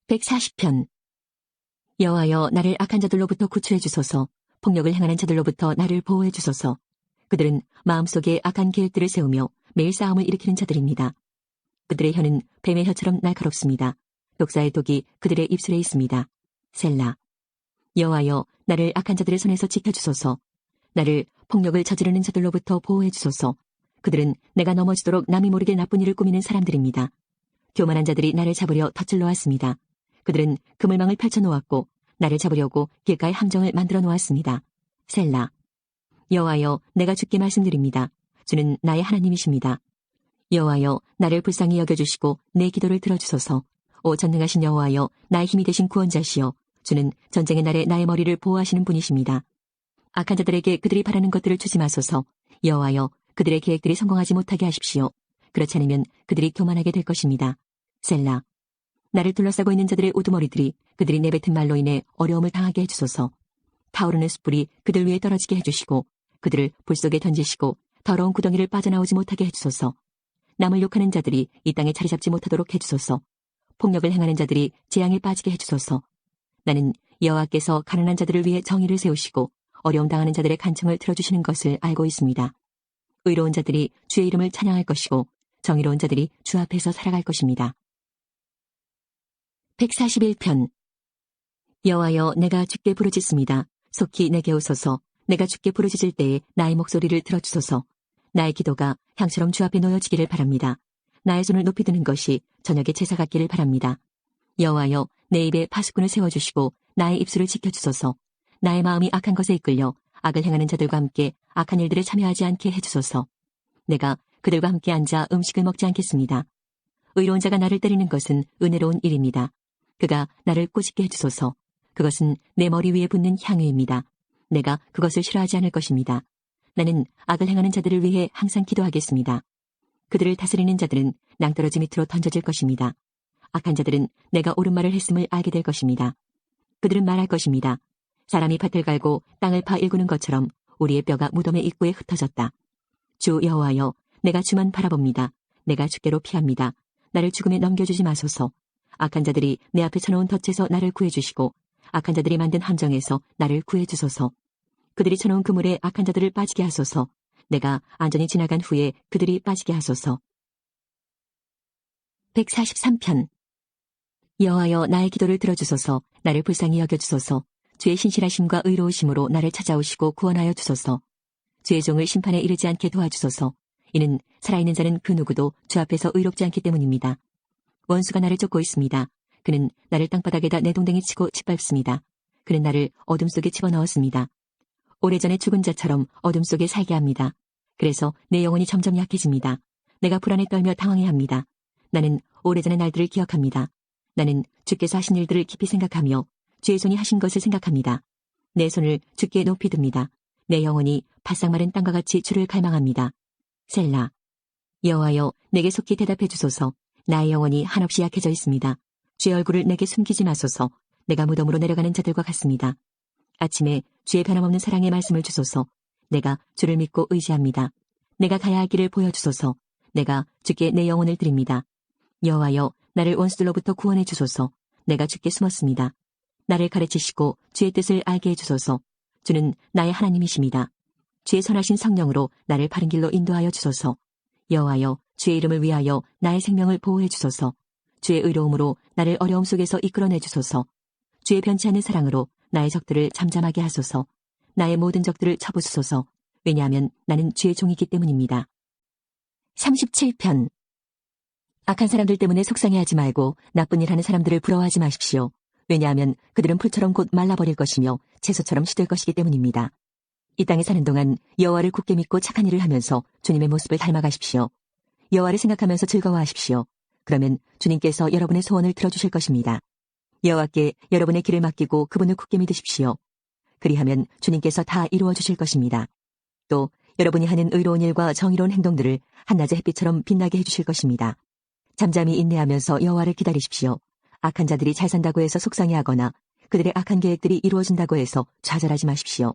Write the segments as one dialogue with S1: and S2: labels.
S1: 140편. 여호와여, 나를 악한 자들로부터 구출해 주소서. 폭력을 행하는 자들로부터 나를 보호해 주소서. 그들은 마음속에 악한 계획들을 세우며 매일 싸움을 일으키는 자들입니다. 그들의 혀는 뱀의 혀처럼 날카롭습니다. 독사의 독이 그들의 입술에 있습니다. 셀라. 여호와여, 나를 악한 자들의 손에서 지켜주소서. 나를 폭력을 저지르는 자들로부터 보호해 주소서. 그들은 내가 넘어지도록 남이 모르게 나쁜 일을 꾸미는 사람들입니다. 교만한 자들이 나를 잡으려 덧질러 왔습니다. 그들은 그물망을 펼쳐놓았고 나를 잡으려고 길가에 함정을 만들어 놓았습니다. 셀라. 여호와여, 내가 주께 말씀드립니다. 주는 나의 하나님이십니다. 여호와여, 나를 불쌍히 여겨주시고 내 기도를 들어주소서. 오 전능하신 여호와여, 나의 힘이 되신 구원자시여, 주는 전쟁의 날에 나의 머리를 보호하시는 분이십니다. 악한 자들에게 그들이 바라는 것들을 주지 마소서. 여호와여, 그들의 계획들이 성공하지 못하게 하십시오. 그렇지 않으면 그들이 교만하게 될 것입니다. 셀라. 나를 둘러싸고 있는 자들의 우두머리들이 그들이 내뱉은 말로 인해 어려움을 당하게 해주소서. 타오르는 숯불이 그들 위에 떨어지게 해주시고 그들을 불 속에 던지시고 더러운 구덩이를 빠져나오지 못하게 해주소서. 남을 욕하는 자들이 이 땅에 자리 잡지 못하도록 해주소서. 폭력을 행하는 자들이 재앙에 빠지게 해주소서. 나는 여호와께서 가난한 자들을 위해 정의를 세우시고 어려움 당하는 자들의 간청을 들어주시는 것을 알고 있습니다. 의로운 자들이 주의 이름을 찬양할 것이고 정의로운 자들이 주 앞에서 살아갈 것입니다. 141편. 여호와여, 내가 주께 부르짖습니다. 속히 내게 오소서. 내가 주께 부르짖을 때에 나의 목소리를 들어주소서. 나의 기도가 향처럼 주 앞에 놓여지기를 바랍니다. 나의 손을 높이 드는 것이 저녁에 제사 같기를 바랍니다. 여호와여, 내 입에 파수꾼을 세워주시고 나의 입술을 지켜주소서. 나의 마음이 악한 것에 이끌려 악을 행하는 자들과 함께 악한 일들에 참여하지 않게 해주소서. 내가 그들과 함께 앉아 음식을 먹지 않겠습니다. 의로운 자가 나를 때리는 것은 은혜로운 일입니다. 그가 나를 꼬집게 해주소서. 그것은 내 머리 위에 붙는 향유입니다. 내가 그것을 싫어하지 않을 것입니다. 나는 악을 행하는 자들을 위해 항상 기도하겠습니다. 그들을 다스리는 자들은 낭떠러지 밑으로 던져질 것입니다. 악한 자들은 내가 옳은 말을 했음을 알게 될 것입니다. 그들은 말할 것입니다. 사람이 밭을 갈고 땅을 파 일구는 것처럼 우리의 뼈가 무덤의 입구에 흩어졌다. 주 여호와여, 내가 주만 바라봅니다. 내가 주께로 피합니다. 나를 죽음에 넘겨주지 마소서. 악한 자들이 내 앞에 쳐놓은 덫에서 나를 구해주시고 악한 자들이 만든 함정에서 나를 구해주소서. 그들이 쳐놓은 그물에 악한 자들을 빠지게 하소서. 내가 안전히 지나간 후에 그들이 빠지게 하소서. 143편. 여호와여, 나의 기도를 들어주소서. 나를 불쌍히 여겨주소서. 주의 신실하심과 의로우심으로 나를 찾아오시고 구원하여 주소서. 주의 종을 심판에 이르지 않게 도와주소서. 이는 살아있는 자는 그 누구도 주 앞에서 의롭지 않기 때문입니다. 원수가 나를 쫓고 있습니다. 그는 나를 땅바닥에다 내동댕이 치고 짓밟습니다. 그는 나를 어둠 속에 집어넣었습니다. 오래전에 죽은 자처럼 어둠 속에 살게 합니다. 그래서 내 영혼이 점점 약해집니다. 내가 불안에 떨며 당황해합니다. 나는 오래전의 날들을 기억합니다. 나는 주께서 하신 일들을 깊이 생각하며 주의 손이 하신 것을 생각합니다. 내 손을 주께 높이 듭니다. 내 영혼이 바싹 마른 땅과 같이 주를 갈망합니다. 셀라. 여호와여, 내게 속히 대답해 주소서. 나의 영혼이 한없이 약해져 있습니다. 주의 얼굴을 내게 숨기지 마소서. 내가 무덤으로 내려가는 자들과 같습니다. 아침에 주의 변함없는 사랑의 말씀을 주소서. 내가 주를 믿고 의지합니다. 내가 가야 할 길을 보여주소서. 내가 주께 내 영혼을 드립니다. 여호와여, 나를 원수들로부터 구원해 주소서. 내가 주께 숨었습니다. 나를 가르치시고 주의 뜻을 알게 해주소서. 주는 나의 하나님이십니다. 주의 선하신 성령으로 나를 바른 길로 인도하여 주소서. 여호와여, 주의 이름을 위하여 나의 생명을 보호해 주소서. 주의 의로움으로 나를 어려움 속에서 이끌어내 주소서. 주의 변치 않는 사랑으로 나의 적들을 잠잠하게 하소서. 나의 모든 적들을 쳐부수소서. 왜냐하면 나는 주의 종이기 때문입니다. 37편. 악한 사람들 때문에 속상해하지 말고 나쁜 일 하는 사람들을 부러워하지 마십시오. 왜냐하면 그들은 풀처럼 곧 말라버릴 것이며 채소처럼 시들 것이기 때문입니다. 이 땅에 사는 동안 여호와를 굳게 믿고 착한 일을 하면서 주님의 모습을 닮아가십시오. 여호와를 생각하면서 즐거워하십시오. 그러면 주님께서 여러분의 소원을 들어주실 것입니다. 여호와께 여러분의 길을 맡기고 그분을 굳게 믿으십시오. 그리하면 주님께서 다 이루어 주실 것입니다. 또 여러분이 하는 의로운 일과 정의로운 행동들을 한낮의 햇빛처럼 빛나게 해주실 것입니다. 잠잠히 인내하면서 여호와를 기다리십시오. 악한 자들이 잘 산다고 해서 속상해하거나 그들의 악한 계획들이 이루어진다고 해서 좌절하지 마십시오.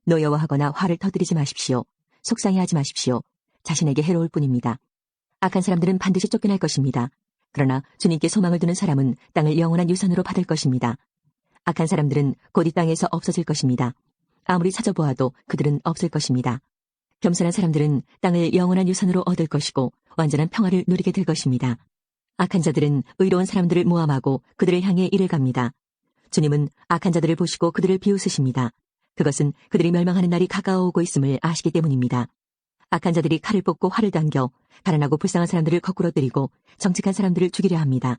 S1: 노여워하거나 화를 터뜨리지 마십시오. 속상해하지 마십시오. 자신에게 해로울 뿐입니다. 악한 사람들은 반드시 쫓겨날 것입니다. 그러나 주님께 소망을 두는 사람은 땅을 영원한 유산으로 받을 것입니다. 악한 사람들은 곧 이 땅에서 없어질 것입니다. 아무리 찾아보아도 그들은 없을 것입니다. 겸손한 사람들은 땅을 영원한 유산으로 얻을 것이고 완전한 평화를 누리게 될 것입니다. 악한 자들은 의로운 사람들을 모함하고 그들을 향해 이를 갑니다. 주님은 악한 자들을 보시고 그들을 비웃으십니다. 그것은 그들이 멸망하는 날이 가까워오고 있음을 아시기 때문입니다. 악한 자들이 칼을 뽑고 활을 당겨 가난하고 불쌍한 사람들을 거꾸로 때리고 정직한 사람들을 죽이려 합니다.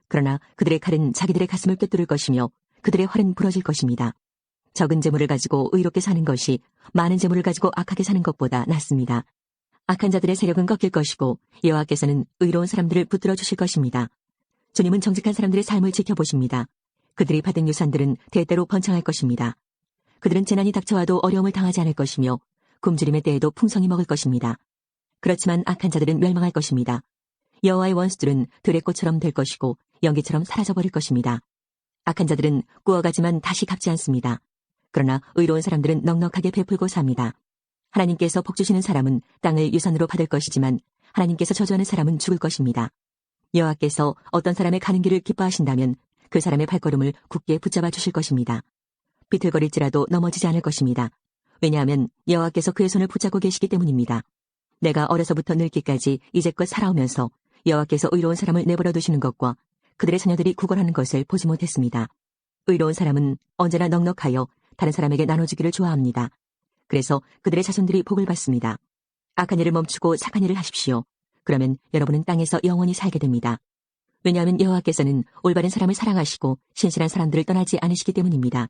S1: 그러나 그들의 칼은 자기들의 가슴을 꿰뚫을 것이며 그들의 활은 부러질 것입니다. 적은 재물을 가지고 의롭게 사는 것이 많은 재물을 가지고 악하게 사는 것보다 낫습니다. 악한 자들의 세력은 꺾일 것이고 여호와께서는 의로운 사람들을 붙들어 주실 것입니다. 주님은 정직한 사람들의 삶을 지켜보십니다. 그들이 받은 유산들은 대대로 번창할 것입니다. 그들은 재난이 닥쳐와도 어려움을 당하지 않을 것이며 굶주림의 때에도 풍성히 먹을 것입니다. 그렇지만 악한 자들은 멸망할 것입니다. 여호와의 원수들은 들의 꽃처럼 될 것이고 연기처럼 사라져버릴 것입니다. 악한 자들은 꾸어가지만 다시 갚지 않습니다. 그러나 의로운 사람들은 넉넉하게 베풀고 삽니다. 하나님께서 복주시는 사람은 땅을 유산으로 받을 것이지만 하나님께서 저주하는 사람은 죽을 것입니다. 여호와께서 어떤 사람의 가는 길을 기뻐하신다면 그 사람의 발걸음을 굳게 붙잡아 주실 것입니다. 비틀거릴지라도 넘어지지 않을 것입니다. 왜냐하면 여호와께서 그의 손을 붙잡고 계시기 때문입니다. 내가 어려서부터 늙기까지 이제껏 살아오면서 여호와께서 의로운 사람을 내버려 두시는 것과 그들의 자녀들이 구걸하는 것을 보지 못했습니다. 의로운 사람은 언제나 넉넉하여 다른 사람에게 나눠주기를 좋아합니다. 그래서 그들의 자손들이 복을 받습니다. 악한 일을 멈추고 착한 일을 하십시오. 그러면 여러분은 땅에서 영원히 살게 됩니다. 왜냐하면 여호와께서는 올바른 사람을 사랑하시고 신실한 사람들을 떠나지 않으시기 때문입니다.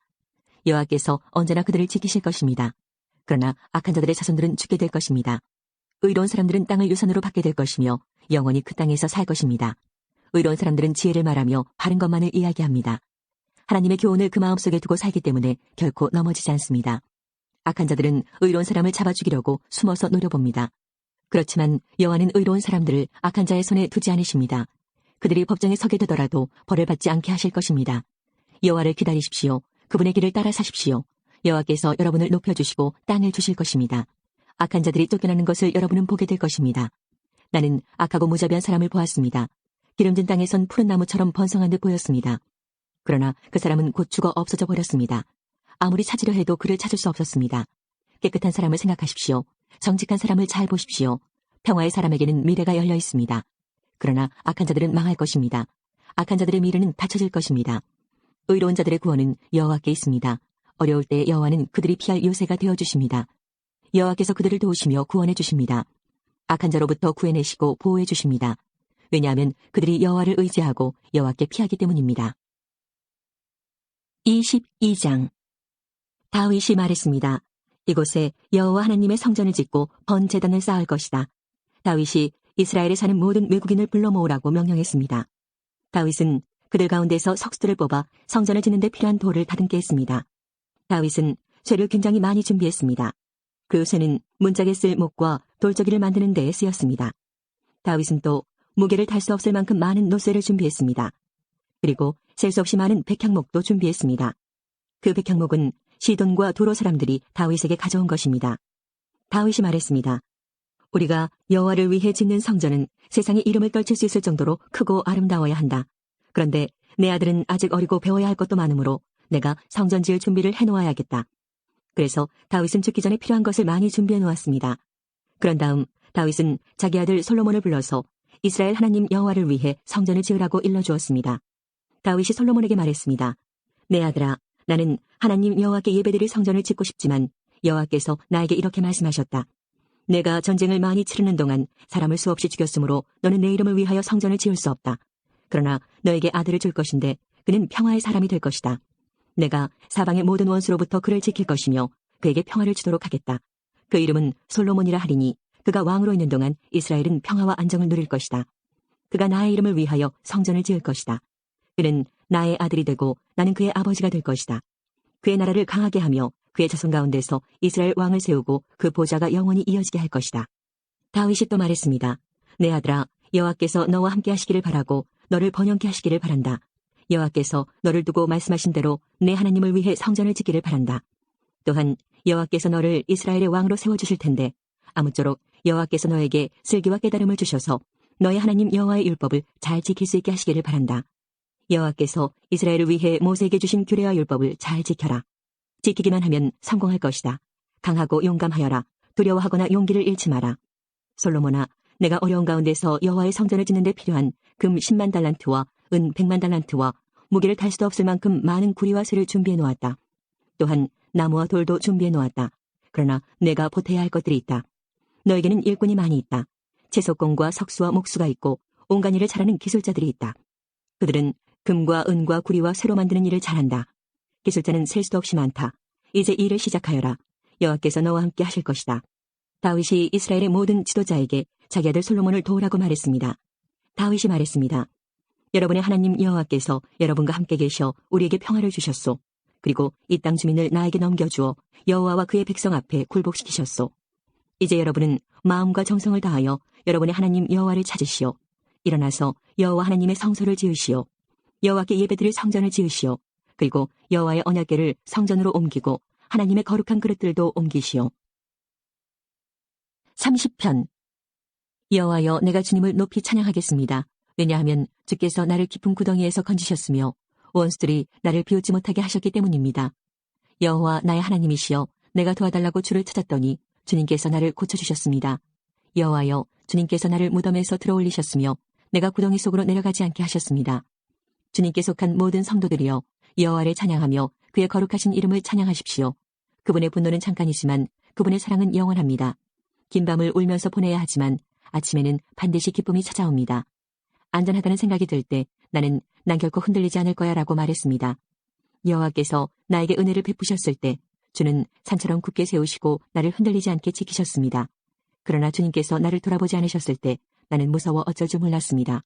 S1: 여호와께서 언제나 그들을 지키실 것입니다. 그러나 악한 자들의 자손들은 죽게 될 것입니다. 의로운 사람들은 땅을 유산으로 받게 될 것이며 영원히 그 땅에서 살 것입니다. 의로운 사람들은 지혜를 말하며 바른 것만을 이야기합니다. 하나님의 교훈을 그 마음속에 두고 살기 때문에 결코 넘어지지 않습니다. 악한 자들은 의로운 사람을 잡아 죽이려고 숨어서 노려봅니다. 그렇지만 여호와는 의로운 사람들을 악한 자의 손에 두지 않으십니다. 그들이 법정에 서게 되더라도 벌을 받지 않게 하실 것입니다. 여호와를 기다리십시오. 그분의 길을 따라 사십시오. 여호와께서 여러분을 높여주시고 땅을 주실 것입니다. 악한 자들이 쫓겨나는 것을 여러분은 보게 될 것입니다. 나는 악하고 무자비한 사람을 보았습니다. 기름진 땅에선 푸른 나무처럼 번성한 듯 보였습니다. 그러나 그 사람은 곧 죽어 없어져 버렸습니다. 아무리 찾으려 해도 그를 찾을 수 없었습니다. 깨끗한 사람을 생각하십시오. 정직한 사람을 잘 보십시오. 평화의 사람에게는 미래가 열려 있습니다. 그러나 악한 자들은 망할 것입니다. 악한 자들의 미래는 닫혀질 것입니다. 의로운 자들의 구원은 여호와께 있습니다. 어려울 때 여호와는 그들이 피할 요새가 되어주십니다. 여호와께서 그들을 도우시며 구원해 주십니다. 악한 자로부터 구해내시고 보호해 주십니다. 왜냐하면 그들이 여호와를 의지하고 여호와께 피하기 때문입니다. 22장 다윗이 말했습니다. 이곳에 여호와 하나님의 성전을 짓고 번제단을 쌓을 것이다. 다윗이 이스라엘에 사는 모든 외국인을 불러 모으라고 명령했습니다. 다윗은 그들 가운데서 석수들을 뽑아 성전을 짓는 데 필요한 돌을 다듬게 했습니다. 다윗은 쇠를 굉장히 많이 준비했습니다. 그 쇠는 문짝에 쓸 목과 돌저기를 만드는 데에 쓰였습니다. 다윗은 또 무게를 달수 없을 만큼 많은 노쇠를 준비했습니다. 그리고 셀 수 없이 많은 백향목도 준비했습니다. 그 백향목은 시돈과 도로 사람들이 다윗에게 가져온 것입니다. 다윗이 말했습니다. 우리가 여호와를 위해 짓는 성전은 세상에 이름을 떨칠 수 있을 정도로 크고 아름다워야 한다. 그런데 내 아들은 아직 어리고 배워야 할 것도 많으므로 내가 성전 지을 준비를 해놓아야겠다. 그래서 다윗은 죽기 전에 필요한 것을 많이 준비해 놓았습니다. 그런 다음 다윗은 자기 아들 솔로몬을 불러서 이스라엘 하나님 여호와를 위해 성전을 지으라고 일러주었습니다. 다윗이 솔로몬에게 말했습니다. 내 아들아, 나는 하나님 여호와께 예배드릴 성전을 짓고 싶지만 여호와께서 나에게 이렇게 말씀하셨다. 내가 전쟁을 많이 치르는 동안 사람을 수없이 죽였으므로 너는 내 이름을 위하여 성전을 지을 수 없다. 그러나 너에게 아들을 줄 것인데 그는 평화의 사람이 될 것이다. 내가 사방의 모든 원수로부터 그를 지킬 것이며 그에게 평화를 주도록 하겠다. 그 이름은 솔로몬이라 하리니 그가 왕으로 있는 동안 이스라엘은 평화와 안정을 누릴 것이다. 그가 나의 이름을 위하여 성전을 지을 것이다. 그는 나의 아들이 되고 나는 그의 아버지가 될 것이다. 그의 나라를 강하게 하며 그의 자손 가운데서 이스라엘 왕을 세우고 그 보좌가 영원히 이어지게 할 것이다. 다윗이 또 말했습니다. 내 아들아, 여호와께서 너와 함께 하시기를 바라고 너를 번영케 하시기를 바란다. 여호와께서 너를 두고 말씀하신 대로 내 하나님을 위해 성전을 짓기를 바란다. 또한 여호와께서 너를 이스라엘의 왕으로 세워주실 텐데 아무쪼록 여호와께서 너에게 슬기와 깨달음을 주셔서 너희 하나님 여호와의 율법을 잘 지킬 수 있게 하시기를 바란다. 여호와께서 이스라엘을 위해 모세에게 주신 규례와 율법을 잘 지켜라. 지키기만 하면 성공할 것이다. 강하고 용감하여라. 두려워하거나 용기를 잃지 마라. 솔로몬아, 내가 어려운 가운데서 여호와의 성전을 짓는 데 필요한 금 10만 달란트와 은 100만 달란트와 무게를 달 수도 없을 만큼 많은 구리와 쇠를 준비해 놓았다. 또한 나무와 돌도 준비해 놓았다. 그러나 내가 보태야 할 것들이 있다. 너에게는 일꾼이 많이 있다. 채소공과 석수와 목수가 있고 온갖 일을 잘하는 기술자들이 있다. 그들은 금과 은과 구리와 쇠로 만드는 일을 잘한다. 기술자는 셀 수도 없이 많다. 이제 이 일을 시작하여라. 여호와께서 너와 함께 하실 것이다. 다윗이 이스라엘의 모든 지도자에게 자기 아들 솔로몬을 도우라고 말했습니다. 다윗이 말했습니다. 여러분의 하나님 여호와께서 여러분과 함께 계셔 우리에게 평화를 주셨소. 그리고 이 땅 주민을 나에게 넘겨주어 여호와와 그의 백성 앞에 굴복시키셨소. 이제 여러분은 마음과 정성을 다하여 여러분의 하나님 여호와를 찾으시오. 일어나서 여호와 하나님의 성소를 지으시오. 여호와께 예배드릴 성전을 지으시오. 그리고 여호와의 언약궤를 성전으로 옮기고 하나님의 거룩한 그릇들도 옮기시오. 30편. 여호와여, 내가 주님을 높이 찬양하겠습니다. 왜냐하면 주께서 나를 깊은 구덩이에서 건지셨으며 원수들이 나를 비웃지 못하게 하셨기 때문입니다. 여호와 나의 하나님이시여, 내가 도와달라고 주를 찾았더니 주님께서 나를 고쳐주셨습니다. 여호와여, 주님께서 나를 무덤에서 들어올리셨으며 내가 구덩이 속으로 내려가지 않게 하셨습니다. 주님께 속한 모든 성도들이여, 여호와를 찬양하며 그의 거룩하신 이름을 찬양하십시오. 그분의 분노는 잠깐이지만 그분의 사랑은 영원합니다. 긴 밤을 울면서 보내야 하지만 아침에는 반드시 기쁨이 찾아옵니다. 안전하다는 생각이 들 때 난 결코 흔들리지 않을 거야 라고 말했습니다. 여호와께서 나에게 은혜를 베푸셨을 때 주는 산처럼 굳게 세우시고 나를 흔들리지 않게 지키셨습니다. 그러나 주님께서 나를 돌아보지 않으셨을 때 나는 무서워 어쩔 줄 몰랐습니다.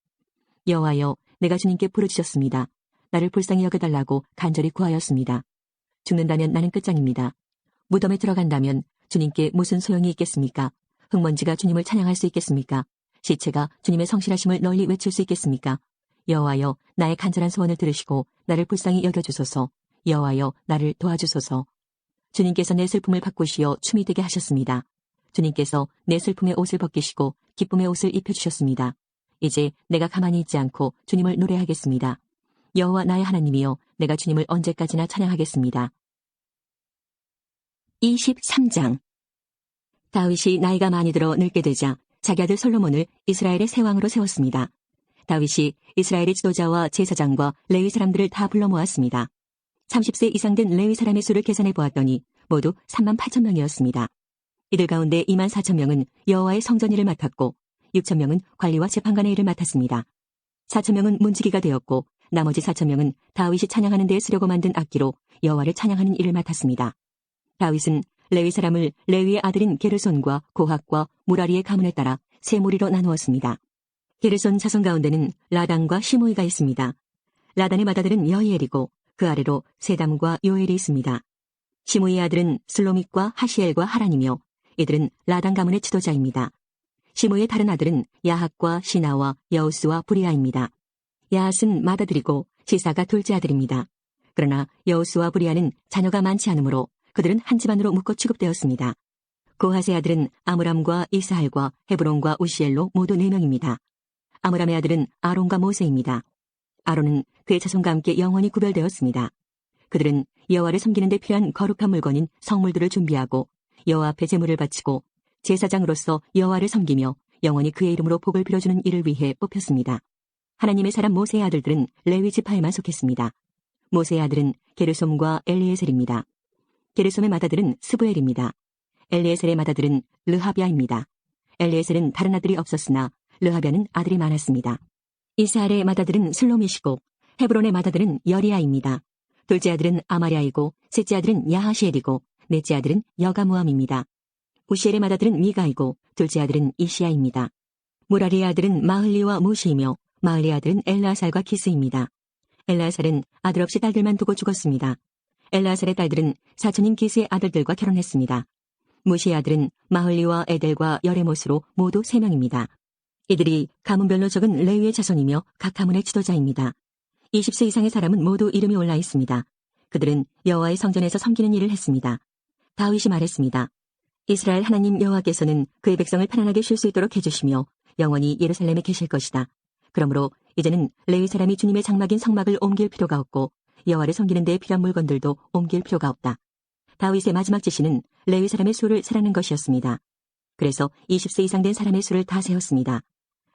S1: 여호와여, 내가 주님께 부르짖었습니다. 나를 불쌍히 여겨달라고 간절히 구하였습니다. 죽는다면 나는 끝장입니다. 무덤에 들어간다면 주님께 무슨 소용이 있겠습니까? 흙먼지가 주님을 찬양할 수 있겠습니까? 시체가 주님의 성실하심을 널리 외칠 수 있겠습니까? 여호와여, 나의 간절한 소원을 들으시고 나를 불쌍히 여겨주소서. 여호와여, 나를 도와주소서. 주님께서 내 슬픔을 바꾸시어 춤이 되게 하셨습니다. 주님께서 내 슬픔의 옷을 벗기시고 기쁨의 옷을 입혀주셨습니다. 이제 내가 가만히 있지 않고 주님을 노래하겠습니다. 여호와 나의 하나님이여, 내가 주님을 언제까지나 찬양하겠습니다. 23장. 다윗이 나이가 많이 들어 늙게 되자 자기 아들 솔로몬을 이스라엘의 새 왕으로 세웠습니다. 다윗이 이스라엘의 지도자와 제사장과 레위 사람들을 다 불러 모았습니다. 30세 이상 된 레위 사람의 수를 계산해 보았더니 모두 3만 8천 명이었습니다. 이들 가운데 2만 4천 명은 여호와의 성전 일을 맡았고 6천 명은 관리와 재판관의 일을 맡았습니다. 4천 명은 문지기가 되었고 나머지 4천 명은 다윗이 찬양하는 데에 쓰려고 만든 악기로 여호와를 찬양하는 일을 맡았습니다. 다윗은 레위 사람을 레위의 아들인 게르손과 고핫과 무라리의 가문에 따라 세 무리로 나누었습니다. 게르손 자손 가운데는 라단과 시므이가 있습니다. 라단의 맏아들은 여히엘이고 그 아래로 세담과 요엘이 있습니다. 시므이의 아들은 슬로믹과 하시엘과 하란이며 이들은 라단 가문의 지도자입니다. 시므이의 다른 아들은 야핫과 시나와 여우스와 브리아입니다. 야핫은 맏아들이고 시사가 둘째 아들입니다. 그러나 여우스와 브리아는 자녀가 많지 않으므로 그들은 한 집안으로 묶어 취급되었습니다. 고핫의 아들은 아므람과 이스할과 헤브론과 우시엘로 모두 4명입니다. 아므람의 아들은 아론과 모세입니다. 아론은 그의 자손과 함께 영원히 구별되었습니다. 그들은 여호와를 섬기는 데 필요한 거룩한 물건인 성물들을 준비하고 여호와 앞에 제물을 바치고 제사장으로서 여호와를 섬기며 영원히 그의 이름으로 복을 빌어주는 일을 위해 뽑혔습니다. 하나님의 사람 모세의 아들들은 레위 지파에만 속했습니다. 모세의 아들은 게르솜과 엘리에셀입니다. 게르솜의 맏아들은 스부엘입니다. 엘리에셀의 맏아들은 르하비아입니다. 엘리에셀은 다른 아들이 없었으나 르하비아는 아들이 많았습니다. 이스할의 맏아들은 슬로미시고 헤브론의 맏아들은 여리아입니다. 둘째 아들은 아마랴이고 셋째 아들은 야하시엘이고 넷째 아들은 여가무함입니다. 우시엘의 맏아들은 미가이고 둘째 아들은 이시야입니다. 무라리의 아들은 마흘리와 무시이며 마흘리의 아들은 엘라살과 기스입니다. 엘라살은 아들 없이 딸들만 두고 죽었습니다. 엘라살의 딸들은 사촌인 기스의 아들들과 결혼했습니다. 무시의 아들은 마흘리와 에델과 여레못으로 모두 3명입니다. 이들이 가문별로 적은 레위의 자손이며 각 가문의 지도자입니다. 20세 이상의 사람은 모두 이름이 올라 있습니다. 그들은 여호와의 성전에서 섬기는 일을 했습니다. 다윗이 말했습니다. 이스라엘 하나님 여호와께서는 그의 백성을 편안하게 쉴 수 있도록 해주시며 영원히 예루살렘에 계실 것이다. 그러므로 이제는 레위 사람이 주님의 장막인 성막을 옮길 필요가 없고 여호와를 섬기는 데 필요한 물건들도 옮길 필요가 없다. 다윗의 마지막 지시는 레위 사람의 수를 세라는 것이었습니다. 그래서 20세 이상 된 사람의 수를 다 세었습니다.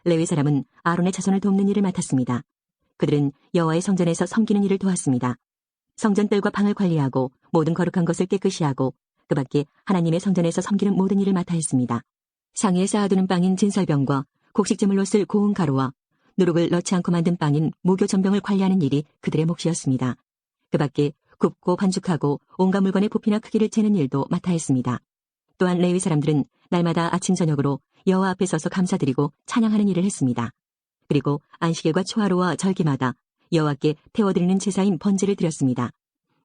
S1: 레위 사람은 아론의 자손을 돕는 일을 맡았습니다. 그들은 여호와의 성전에서 섬기는 일을 도왔습니다. 성전 뜰과 방을 관리하고 모든 거룩한 것을 깨끗이 하고 그 밖에 하나님의 성전에서 섬기는 모든 일을 맡아 했습니다. 상에 쌓아두는 빵인 진설병과 곡식제물로 쓸 고운 가루와 누룩을 넣지 않고 만든 빵인 무교 전병을 관리하는 일이 그들의 몫이었습니다. 그 밖에 굽고 반죽하고 온갖 물건의 부피나 크기를 재는 일도 맡아 했습니다. 또한 레위 사람들은 날마다 아침 저녁으로 여호와 앞에 서서 감사드리고 찬양하는 일을 했습니다. 그리고 안식일과 초하루와 절기마다 여호와께 태워드리는 제사인 번제를 드렸습니다.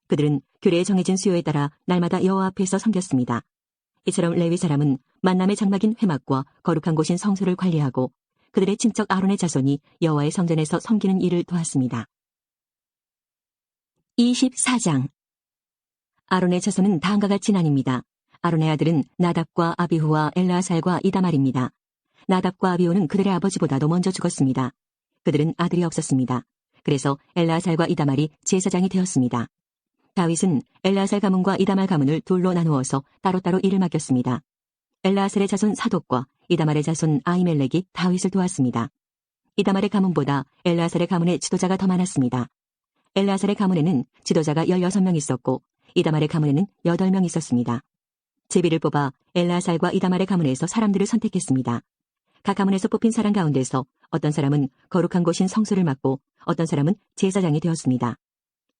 S1: 그들은 규례에 정해진 수요에 따라 날마다 여호와 앞에서 섬겼습니다. 이처럼 레위 사람은 만남의 장막인 회막과 거룩한 곳인 성소를 관리하고 그들의 친척 아론의 자손이 여호와의 성전에서 섬기는 일을 도왔습니다. 24장 아론의 자손은 다음과 같이 나뉩니다. 아론의 아들은 나답과 아비후와 엘르아살과 이다말입니다. 나답과 아비후는 그들의 아버지보다도 먼저 죽었습니다. 그들은 아들이 없었습니다. 그래서 엘르아살과 이다말이 제사장이 되었습니다. 다윗은 엘르아살 가문과 이다말 가문을 둘로 나누어서 따로따로 일을 맡겼습니다. 엘르아살의 자손 사독과 이다말의 자손 아히멜렉이 다윗을 도왔습니다. 이다말의 가문보다 엘르아살의 가문에 지도자가 더 많았습니다. 엘르아살의 가문에는 지도자가 16명 있었고 이다말의 가문에는 8명 있었습니다. 제비를 뽑아 엘르아살과 이다말의 가문에서 사람들을 선택했습니다. 각 가문에서 뽑힌 사람 가운데서 어떤 사람은 거룩한 곳인 성소를 맡고 어떤 사람은 제사장이 되었습니다.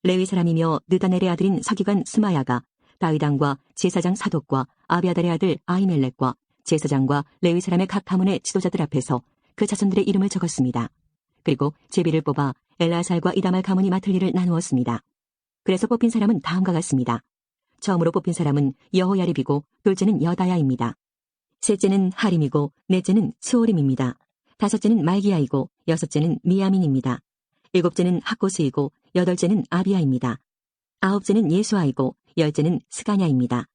S1: 레위 사람이며 느다넬의 아들인 서기관 스마야가 다윗 왕과 제사장 사독과 아비아달의 아들 아히멜렉과 제사장과 레위 사람의 각 가문의 지도자들 앞에서 그 자손들의 이름을 적었습니다. 그리고 제비를 뽑아 엘르아살과 이다말 가문이 맡을 일을 나누었습니다. 그래서 뽑힌 사람은 다음과 같습니다. 처음으로 뽑힌 사람은 여호야립이고 둘째는 여다야입니다. 셋째는 하림이고 넷째는 스오림입니다. 다섯째는 말기야이고 여섯째는 미야민입니다. 일곱째는 학고스이고 여덟째는 아비야입니다. 아홉째는 예수아이고 열째는 스가냐입니다.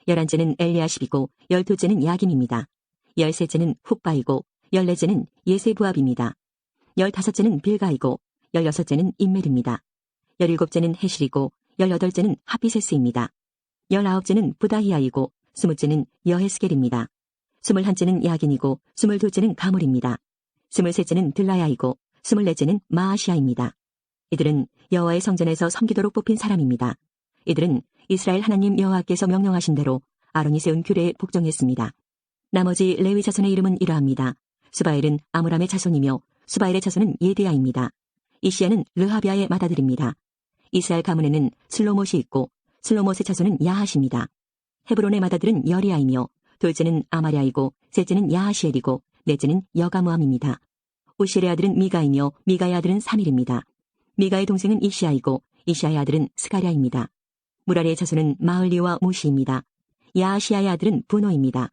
S1: 11째는 엘리아십이고 12째는 야김입니다. 13째는 훅바이고 14째는 예세부압입니다. 15째는 빌가이고 16째는 인멜입니다. 17째는 헤실이고 18째는 하피세스입니다. 19째는 부다히아이고 20째는 여헤스겔입니다. 21째는 야긴이고 22째는 가물입니다. 23째는 들라야이고 24째는 마아시아입니다. 이들은 여호와의 성전에서 섬기도록 뽑힌 사람입니다. 이들은 이스라엘 하나님 여호와께서 명령하신 대로 아론이 세운 규례에 복종했습니다. 나머지 레위 자손의 이름은 이러합니다. 수바엘은 아므람의 자손이며 수바엘의 자손은 예드야입니다. 이시야는 르하비아의 맏아들입니다. 이스라엘 가문에는 슬로못이 있고 슬로못의 자손은 야하십니다. 헤브론의 맏아들은 여리야이며 둘째는 아마랴이고 셋째는 야하시엘이고 넷째는 여가무함입니다. 우시엘의 아들은 미가이며 미가의 아들은 사밀입니다. 미가의 동생은 이시야이고 이시야의 아들은 스가랴입니다. 무라리의 자손은 마흘리와 무시입니다. 야하시야의 아들은 분노입니다.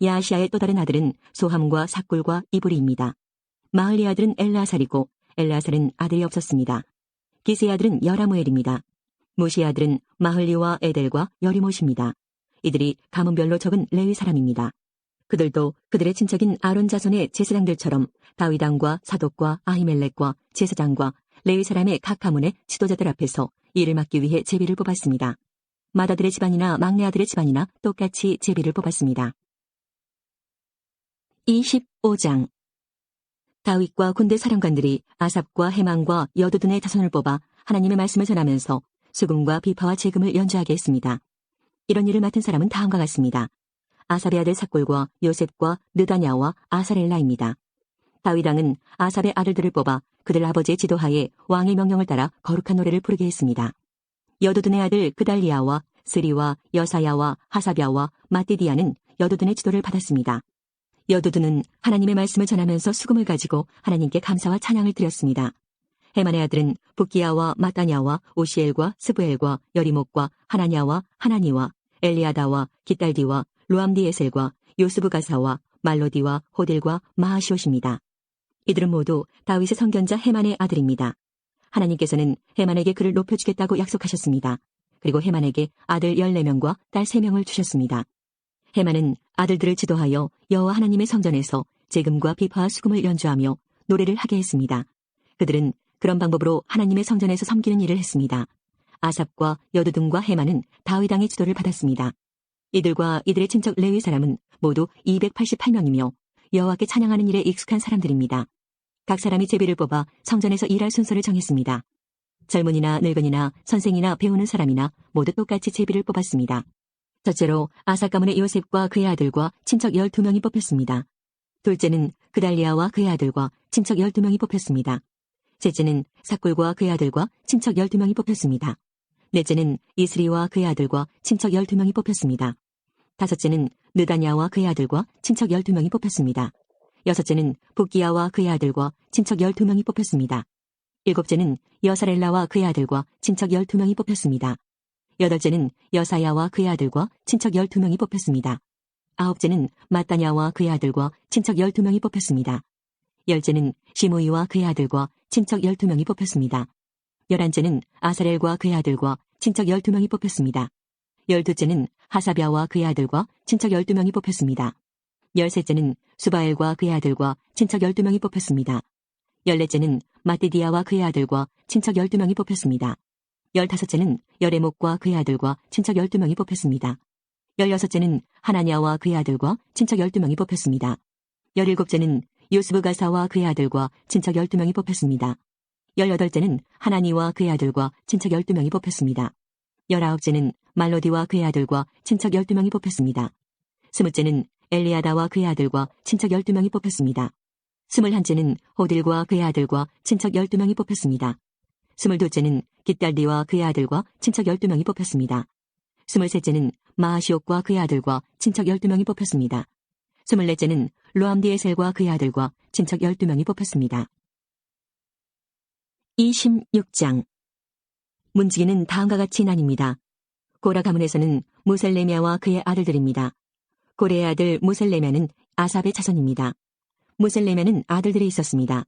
S1: 야하시야의 또 다른 아들은 소함과 삭굴과 이브리입니다. 마흘리의 아들은 엘르아살이고 엘르아살은 아들이 없었습니다. 기스의 아들은 여라무엘입니다. 무시의 아들은 마흘리와 에델과 여리못입니다. 이들이 가문별로 적은 레위 사람입니다. 그들도 그들의 친척인 아론 자손의 제사장들처럼 다윗 왕과 사독과 아히멜렉과 제사장과 레위 사람의 각 가문의 지도자들 앞에서 일을 맡기 위해 제비를 뽑았습니다. 맏아들의 집안이나 막내 아들의 집안이나 똑같이 제비를 뽑았습니다. 25장 다윗과 군대 사령관들이 아삽과 헤만과 여두둔의 자손을 뽑아 하나님의 말씀을 전하면서 수금과 비파와 재금을 연주하게 했습니다. 이런 일을 맡은 사람은 다음과 같습니다. 아삽의 아들 삭골과 요셉과 느다냐와 아사렐라입니다. 다윗 왕은 아삽의 아들들을 뽑아 그들 아버지의 지도하에 왕의 명령을 따라 거룩한 노래를 부르게 했습니다. 여두둔의 아들 그달리아와 스리와 여사야와 하사랴와 마띠디아는 여두둔의 지도를 받았습니다. 여두둔은 하나님의 말씀을 전하면서 수금을 가지고 하나님께 감사와 찬양을 드렸습니다. 헤만의 아들은 붓기야와 마따냐와 오시엘과 스부엘과 여리목과 하나냐와 하나니와 엘리아다와 기딸디와 루암디에셀과 요스부가사와 말로디와 호딜과 마하시옷입니다. 이들은 모두 다윗의 선견자 헤만의 아들입니다. 하나님께서는 헤만에게 그를 높여주겠다고 약속하셨습니다. 그리고 헤만에게 아들 14명과 딸 3명을 주셨습니다. 헤만은 아들들을 지도하여 여호와 하나님의 성전에서 재금과 비파와 수금을 연주하며 노래를 하게 했습니다. 그들은 그런 방법으로 하나님의 성전에서 섬기는 일을 했습니다. 아삽과 여두둔과 헤만은 다윗 왕의 지도를 받았습니다. 이들과 이들의 친척 레위 사람은 모두 288명이며 여호와께 찬양하는 일에 익숙한 사람들입니다. 각 사람이 제비를 뽑아 성전에서 일할 순서를 정했습니다. 젊은이나 늙은이나 선생이나 배우는 사람이나 모두 똑같이 제비를 뽑았습니다. 첫째로 아삽 가문의 요셉과 그의 아들과 친척 12명이 뽑혔습니다. 둘째는 그달리아와 그의 아들과 친척 12명이 뽑혔습니다. 셋째는 삭굴과 그의 아들과 친척 12명이 뽑혔습니다. 넷째는 이스리와 그의 아들과 친척 12명이 뽑혔습니다. 다섯째는 느다냐와 그의 아들과 친척 12명이 뽑혔습니다. 여섯째는 북기야와 그의 아들과 친척 12명이 뽑혔습니다. 일곱째는 여사렐라와 그의 아들과 친척 12명이 뽑혔습니다. 여덟째는 여사야와 그의 아들과 친척 12명이 뽑혔습니다. 아홉째는 마따냐와 그의 아들과 친척 12명이 뽑혔습니다. 열째는 시므이와 그의 아들과 친척 12명이 뽑혔습니다. 열한째는 아사렐과 그의 아들과 친척 12명이 뽑혔습니다. 열두째는 하사비아와 그의 아들과 친척 12명이 뽑혔습니다. 열셋째는 수바엘과 그의 아들과 친척 12명이 뽑혔습니다. 열넷째는 마띠디아와 그의 아들과 친척 12명이 뽑혔습니다. 열다섯째는 여레목과 그의 아들과 친척 12명이 뽑혔습니다. 열여섯째는 하나냐와 그의 아들과 친척 12명이 뽑혔습니다. 열일곱째는 요스브가사와 그의 아들과 친척 12명이 뽑혔습니다. 열여덟째는 하나니와 그의 아들과 친척 12명이 뽑혔습니다. 열아홉째는 말로디와 그의 아들과 친척 12명이 뽑혔습니다. 스무째는 엘리아다와 그의 아들과 친척 12명이 뽑혔습니다. 스물한째는 호딜과 그의 아들과 친척 12명이 뽑혔습니다. 스물둘째는 깃달디와 그의 아들과 친척 12명이 뽑혔습니다. 스물셋째는 마하시옥과 그의 아들과 친척 12명이 뽑혔습니다. 스물넷째는 로암디에셀과 그의 아들과 친척 12명이 뽑혔습니다. 26장 문지기는 다음과 같이 나뉩니다. 고라 가문에서는 무셀레미아와 그의 아들들입니다. 고레의 아들 무셀레미아는 아삽의 자손입니다. 무셀레미아는 아들들이 있었습니다.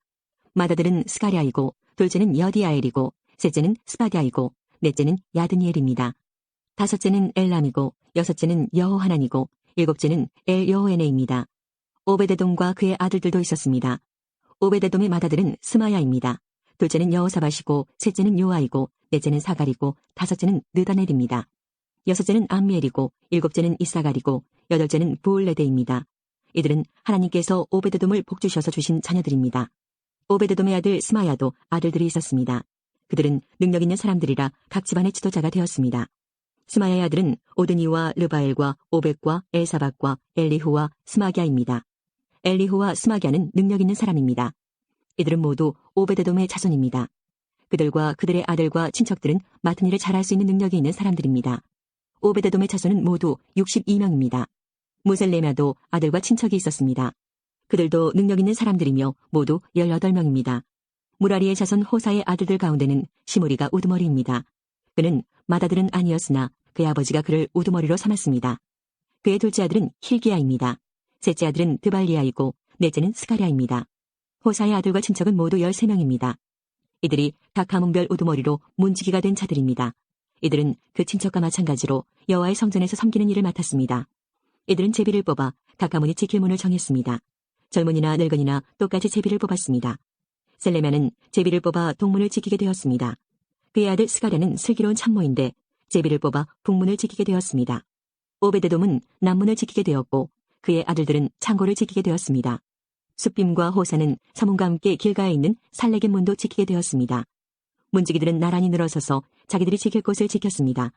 S1: 맏아들은 스가랴이고 둘째는 여디아엘이고 셋째는 스바디아이고 넷째는 야드니엘입니다. 다섯째는 엘람이고 여섯째는 여호하난이고 일곱째는 엘여호에네입니다. 오베데돔과 그의 아들들도 있었습니다. 오베데돔의 맏아들은 스마야입니다. 둘째는 여호사밧이고 셋째는 요아이고 넷째는 사갈이고 다섯째는 느다넬입니다. 여섯째는 암미엘이고 일곱째는 이사갈이고 여덟째는 부올레데입니다. 이들은 하나님께서 오베데돔을 복주셔서 주신 자녀들입니다. 오베데돔의 아들 스마야도 아들들이 있었습니다. 그들은 능력 있는 사람들이라 각 집안의 지도자가 되었습니다. 스마야의 아들은 오드니와 르바엘과 오벳과 엘사박과 엘리후와 스마기아입니다. 엘리후와 스마기아는 능력 있는 사람입니다. 이들은 모두 오베데돔의 자손입니다. 그들과 그들의 아들과 친척들은 맡은 일을 잘할 수 있는 능력이 있는 사람들입니다. 오베데돔의 자손은 모두 62명입니다. 무셀레미아도 아들과 친척이 있었습니다. 그들도 능력 있는 사람들이며 모두 18명입니다. 무라리의 자손 호사의 아들들 가운데는 시므리가 우두머리입니다. 그는 맏아들은 아니었으나 그의 아버지가 그를 우두머리로 삼았습니다. 그의 둘째 아들은 힐기야입니다. 셋째 아들은 드발리아이고 넷째는 스가랴입니다. 호사의 아들과 친척은 모두 13명입니다. 이들이 각 가문별 우두머리로 문지기가 된 자들입니다. 이들은 그 친척과 마찬가지로 여호와의 성전에서 섬기는 일을 맡았습니다. 이들은 제비를 뽑아 각 가문이 지킬 문을 정했습니다. 젊은이나 늙은이나 똑같이 제비를 뽑았습니다. 셀레미아는 제비를 뽑아 동문을 지키게 되었습니다. 그의 아들 스가랴는 슬기로운 참모인데 제비를 뽑아 북문을 지키게 되었습니다. 오베데돔은 남문을 지키게 되었고 그의 아들들은 창고를 지키게 되었습니다. 숫빔과 호사는 서문과 함께 길가에 있는 살레겐 문도 지키게 되었습니다. 문지기들은 나란히 늘어서서 자기들이 지킬 곳을 지켰습니다.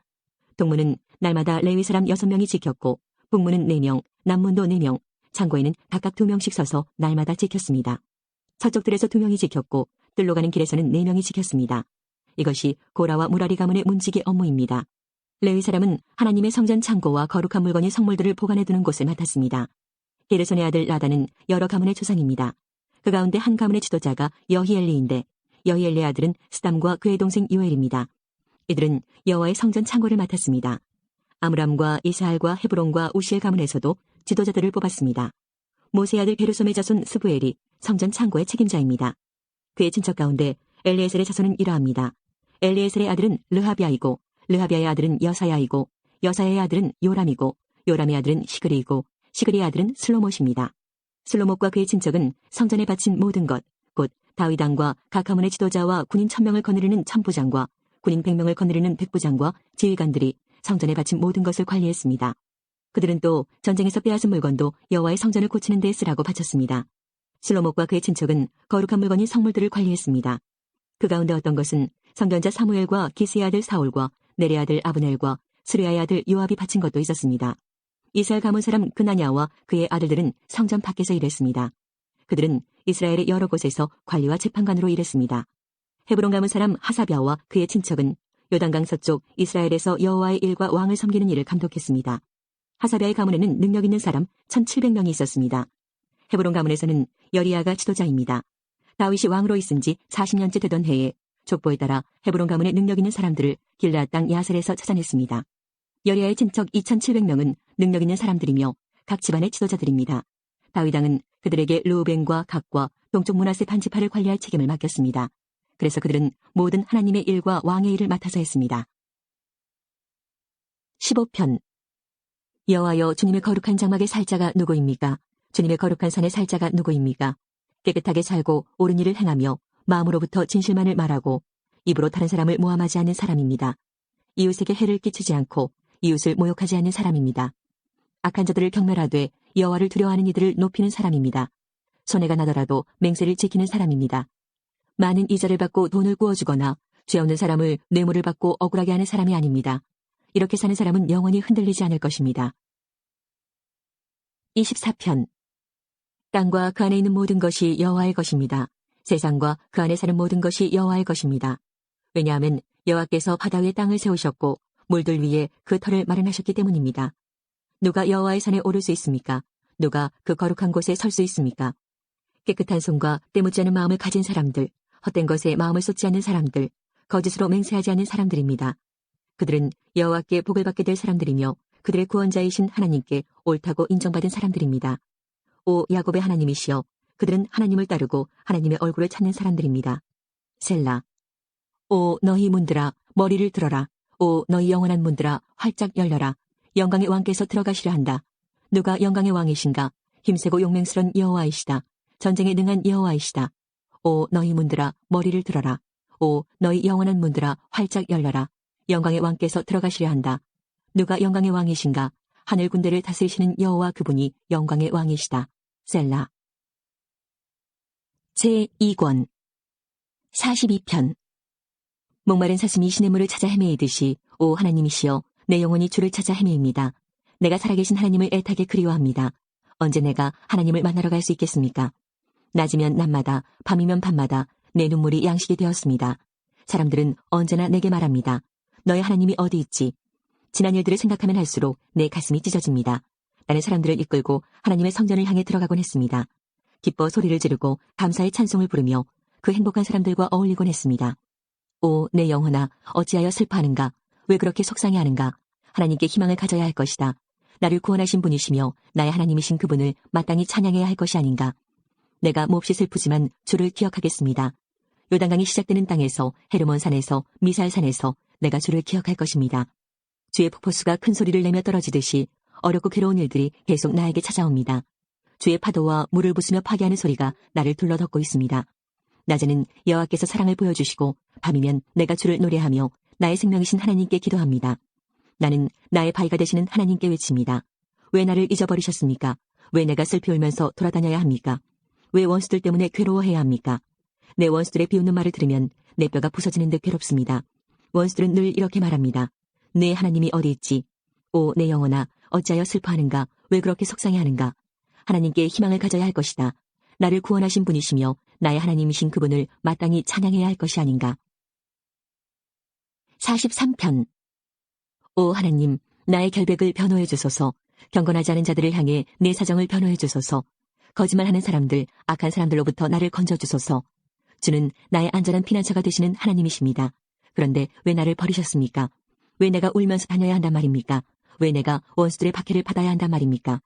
S1: 동문은 날마다 레위 사람 6명이 지켰고 북문은 4명, 남문도 4명, 창고에는 각각 2명씩 서서 날마다 지켰습니다. 서쪽들에서 2명이 지켰고 뜰로 가는 길에서는 4명이 지켰습니다. 이것이 고라와 무라리 가문의 문지기 업무입니다. 레위 사람은 하나님의 성전 창고와 거룩한 물건인 성물들을 보관해두는 곳을 맡았습니다. 게르손의 아들 라단은 여러 가문의 조상입니다. 그 가운데 한 가문의 지도자가 여히엘리인데 여히엘리의 아들은 스담과 그의 동생 요엘입니다. 이들은 여호와의 성전 창고를 맡았습니다. 아므람과 이스할과 헤브론과 우시엘 가문에서도 지도자들을 뽑았습니다. 모세의 아들 게르솜의 자손 스부엘이 성전 창고의 책임자입니다. 그의 친척 가운데 엘리에셀의 자손은 이러합니다. 엘리에셀의 아들은 르하비아이고 르하비아의 아들은 여사야이고 여사야의 아들은 요람이고 요람의 아들은 시그리이고 시그리의 아들은 슬로못입니다. 슬로목과 그의 친척은 성전에 바친 모든 것, 곧 다윗 왕과 각 가문의 지도자와 군인 1000명을 거느리는 천부장과 군인 100명을 거느리는 백부장과 지휘관들이 성전에 바친 모든 것을 관리했습니다. 그들은 또 전쟁에서 빼앗은 물건도 여호와의 성전을 고치는 데 쓰라고 바쳤습니다. 슬로목과 그의 친척은 거룩한 물건인 성물들을 관리했습니다. 그 가운데 어떤 것은 선견자 사무엘과 기스의 아들 사울과 네레 아들 아브넬과 스르야의 아들 요압이 바친 것도 있었습니다. 이스라엘 가문 사람 그나냐와 그의 아들들은 성전 밖에서 일했습니다. 그들은 이스라엘의 여러 곳에서 관리와 재판관으로 일했습니다. 헤브론 가문 사람 하사랴와 그의 친척은 요단강 서쪽 이스라엘에서 여호와의 일과 왕을 섬기는 일을 감독했습니다. 하사랴의 가문에는 능력 있는 사람 1700명이 있었습니다. 헤브론 가문에서는 여리야가 지도자입니다. 다윗이 왕으로 있은 지 40년째 되던 해에 족보에 따라 헤브론 가문의 능력 있는 사람들을 길르앗 땅 야셀에서 찾아냈습니다. 여리야의 친척 2700명은 능력 있는 사람들이며 각 집안의 지도자들입니다. 다윗 왕은 그들에게 르우벤과 각과 동쪽 므낫세 반지파를 관리할 책임을 맡겼습니다. 그래서 그들은 모든 하나님의 일과 왕의 일을 맡아서 했습니다. 15편 여호와여, 주님의 거룩한 장막의 살자가 누구입니까? 주님의 거룩한 산의 살자가 누구입니까? 깨끗하게 살고 옳은 일을 행하며 마음으로부터 진실만을 말하고 입으로 다른 사람을 모함하지 않는 사람입니다. 이웃에게 해를 끼치지 않고 이웃을 모욕하지 않는 사람입니다. 악한 자들을 경멸하되 여호와를 두려워하는 이들을 높이는 사람입니다. 손해가 나더라도 맹세를 지키는 사람입니다. 많은 이자를 받고 돈을 구워주거나 죄 없는 사람을 뇌물을 받고 억울하게 하는 사람이 아닙니다. 이렇게 사는 사람은 영원히 흔들리지 않을 것입니다. 24편 땅과 그 안에 있는 모든 것이 여호와의 것입니다. 세상과 그 안에 사는 모든 것이 여호와의 것입니다. 왜냐하면 여호와께서 바다 위에 땅을 세우셨고 물들 위에 그 터를 마련하셨기 때문입니다. 누가 여호와의 산에 오를 수 있습니까? 누가 그 거룩한 곳에 설 수 있습니까? 깨끗한 손과 때묻지 않은 마음을 가진 사람들, 헛된 것에 마음을 쏟지 않는 사람들, 거짓으로 맹세하지 않는 사람들입니다. 그들은 여호와께 복을 받게 될 사람들이며 그들의 구원자이신 하나님께 옳다고 인정받은 사람들입니다. 오 야곱의 하나님이시여, 그들은 하나님을 따르고 하나님의 얼굴을 찾는 사람들입니다. 셀라. 오 너희 문들아, 머리를 들어라. 오 너희 영원한 문들아, 활짝 열려라. 영광의 왕께서 들어가시려 한다. 누가 영광의 왕이신가? 힘세고 용맹스런 여호와이시다. 전쟁에 능한 여호와이시다. 오 너희 문들아, 머리를 들어라. 오 너희 영원한 문들아, 활짝 열려라. 영광의 왕께서 들어가시려 한다. 누가 영광의 왕이신가? 하늘 군대를 다스리시는 여호와, 그분이 영광의 왕이시다. 셀라. 제2권 42편 목마른 사슴이 시냇물을 찾아 헤매이듯이 오 하나님이시여, 내 영혼이 주를 찾아 헤매입니다. 내가 살아계신 하나님을 애타게 그리워합니다. 언제 내가 하나님을 만나러 갈 수 있겠습니까? 낮이면 낮마다, 밤이면 밤마다 내 눈물이 양식이 되었습니다. 사람들은 언제나 내게 말합니다. 너의 하나님이 어디 있지? 지난 일들을 생각하면 할수록 내 가슴이 찢어집니다. 나는 사람들을 이끌고 하나님의 성전을 향해 들어가곤 했습니다. 기뻐 소리를 지르고 감사의 찬송을 부르며 그 행복한 사람들과 어울리곤 했습니다. 오, 내 영혼아, 어찌하여 슬퍼하는가? 왜 그렇게 속상해하는가? 하나님께 희망을 가져야 할 것이다. 나를 구원하신 분이시며 나의 하나님이신 그분을 마땅히 찬양해야 할 것이 아닌가? 내가 몹시 슬프지만 주를 기억하겠습니다. 요단강이 시작되는 땅에서, 헤르몬 산에서, 미살 산에서 내가 주를 기억할 것입니다. 주의 폭포수가 큰 소리를 내며 떨어지듯이 어렵고 괴로운 일들이 계속 나에게 찾아옵니다. 주의 파도와 물을 부수며 파괴하는 소리가 나를 둘러덮고 있습니다. 낮에는 여호와께서 사랑을 보여주시고 밤이면 내가 주를 노래하며 나의 생명이신 하나님께 기도합니다. 나는 나의 바위가 되시는 하나님께 외칩니다. 왜 나를 잊어버리셨습니까? 왜 내가 슬피 울면서 돌아다녀야 합니까? 왜 원수들 때문에 괴로워해야 합니까? 내 원수들의 비웃는 말을 들으면 내 뼈가 부서지는 듯 괴롭습니다. 원수들은 늘 이렇게 말합니다. 내 하나님이 어디 있지? 오, 내 영혼아, 어찌하여 슬퍼하는가? 왜 그렇게 속상해하는가? 하나님께 희망을 가져야 할 것이다. 나를 구원하신 분이시며 나의 하나님이신 그분을 마땅히 찬양해야 할 것이 아닌가? 43편 오 하나님, 나의 결백을 변호해 주소서. 경건하지 않은 자들을 향해 내 사정을 변호해 주소서. 거짓말하는 사람들, 악한 사람들로부터 나를 건져 주소서. 주는 나의 안전한 피난처가 되시는 하나님이십니다. 그런데 왜 나를 버리셨습니까? 왜 내가 울면서 다녀야 한단 말입니까? 왜 내가 원수들의 박해를 받아야 한단 말입니까?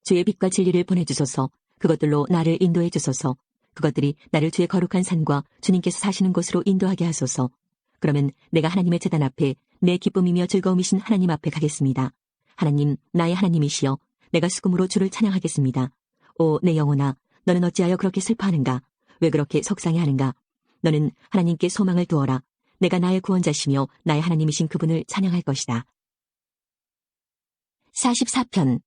S1: 주의 빛과 진리를 보내주소서. 그것들로 나를 인도해 주소서. 그것들이 나를 주의 거룩한 산과 주님께서 사시는 곳으로 인도하게 하소서. 그러면 내가 하나님의 제단 앞에 내 기쁨이며 즐거움이신 하나님 앞에 가겠습니다. 하나님, 나의 하나님이시여, 내가 수금으로 주를 찬양하겠습니다. 오, 내 영혼아, 너는 어찌하여 그렇게 슬퍼하는가? 왜 그렇게 속상해하는가? 너는 하나님께 소망을 두어라. 내가 나의 구원자시며 나의 하나님이신 그분을 찬양할 것이다. 44편.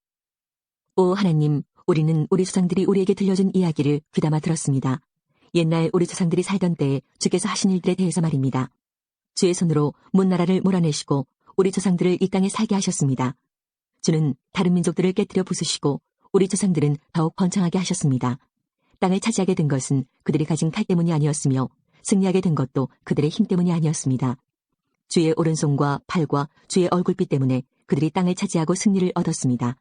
S1: 오 하나님, 우리는 우리 조상들이 우리에게 들려준 이야기를 귀담아 들었습니다. 옛날 우리 조상들이 살던 때에 주께서 하신 일들에 대해서 말입니다. 주의 손으로 문나라를 몰아내시고 우리 조상들을 이 땅에 살게 하셨습니다. 주는 다른 민족들을 깨뜨려 부수시고 우리 조상들은 더욱 번창하게 하셨습니다. 땅을 차지하게 된 것은 그들이 가진 칼 때문이 아니었으며 승리하게 된 것도 그들의 힘 때문이 아니었습니다. 주의 오른손과 팔과 주의 얼굴빛 때문에 그들이 땅을 차지하고 승리를 얻었습니다.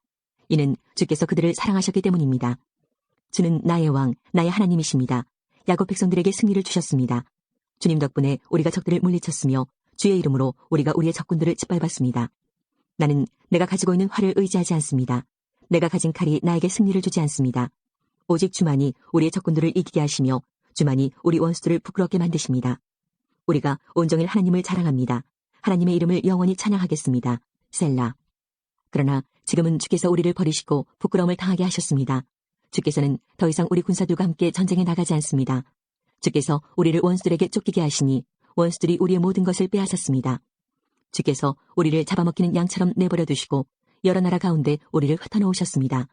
S1: 이는 주께서 그들을 사랑하셨기 때문입니다. 주는 나의 왕, 나의 하나님이십니다. 야곱 백성들에게 승리를 주셨습니다. 주님 덕분에 우리가 적들을 물리쳤으며 주의 이름으로 우리가 우리의 적군들을 짓밟았습니다. 나는 내가 가지고 있는 활을 의지하지 않습니다. 내가 가진 칼이 나에게 승리를 주지 않습니다. 오직 주만이 우리의 적군들을 이기게 하시며 주만이 우리 원수들을 부끄럽게 만드십니다. 우리가 온종일 하나님을 자랑합니다. 하나님의 이름을 영원히 찬양하겠습니다. 셀라. 그러나 지금은 주께서 우리를 버리시고 부끄러움을 당하게 하셨습니다. 주께서는 더 이상 우리 군사들과 함께 전쟁에 나가지 않습니다. 주께서 우리를 원수들에게 쫓기게 하시니 원수들이 우리의 모든 것을 빼앗았습니다. 주께서 우리를 잡아먹히는 양처럼 내버려 두시고 여러 나라 가운데 우리를 흩어놓으셨습니다.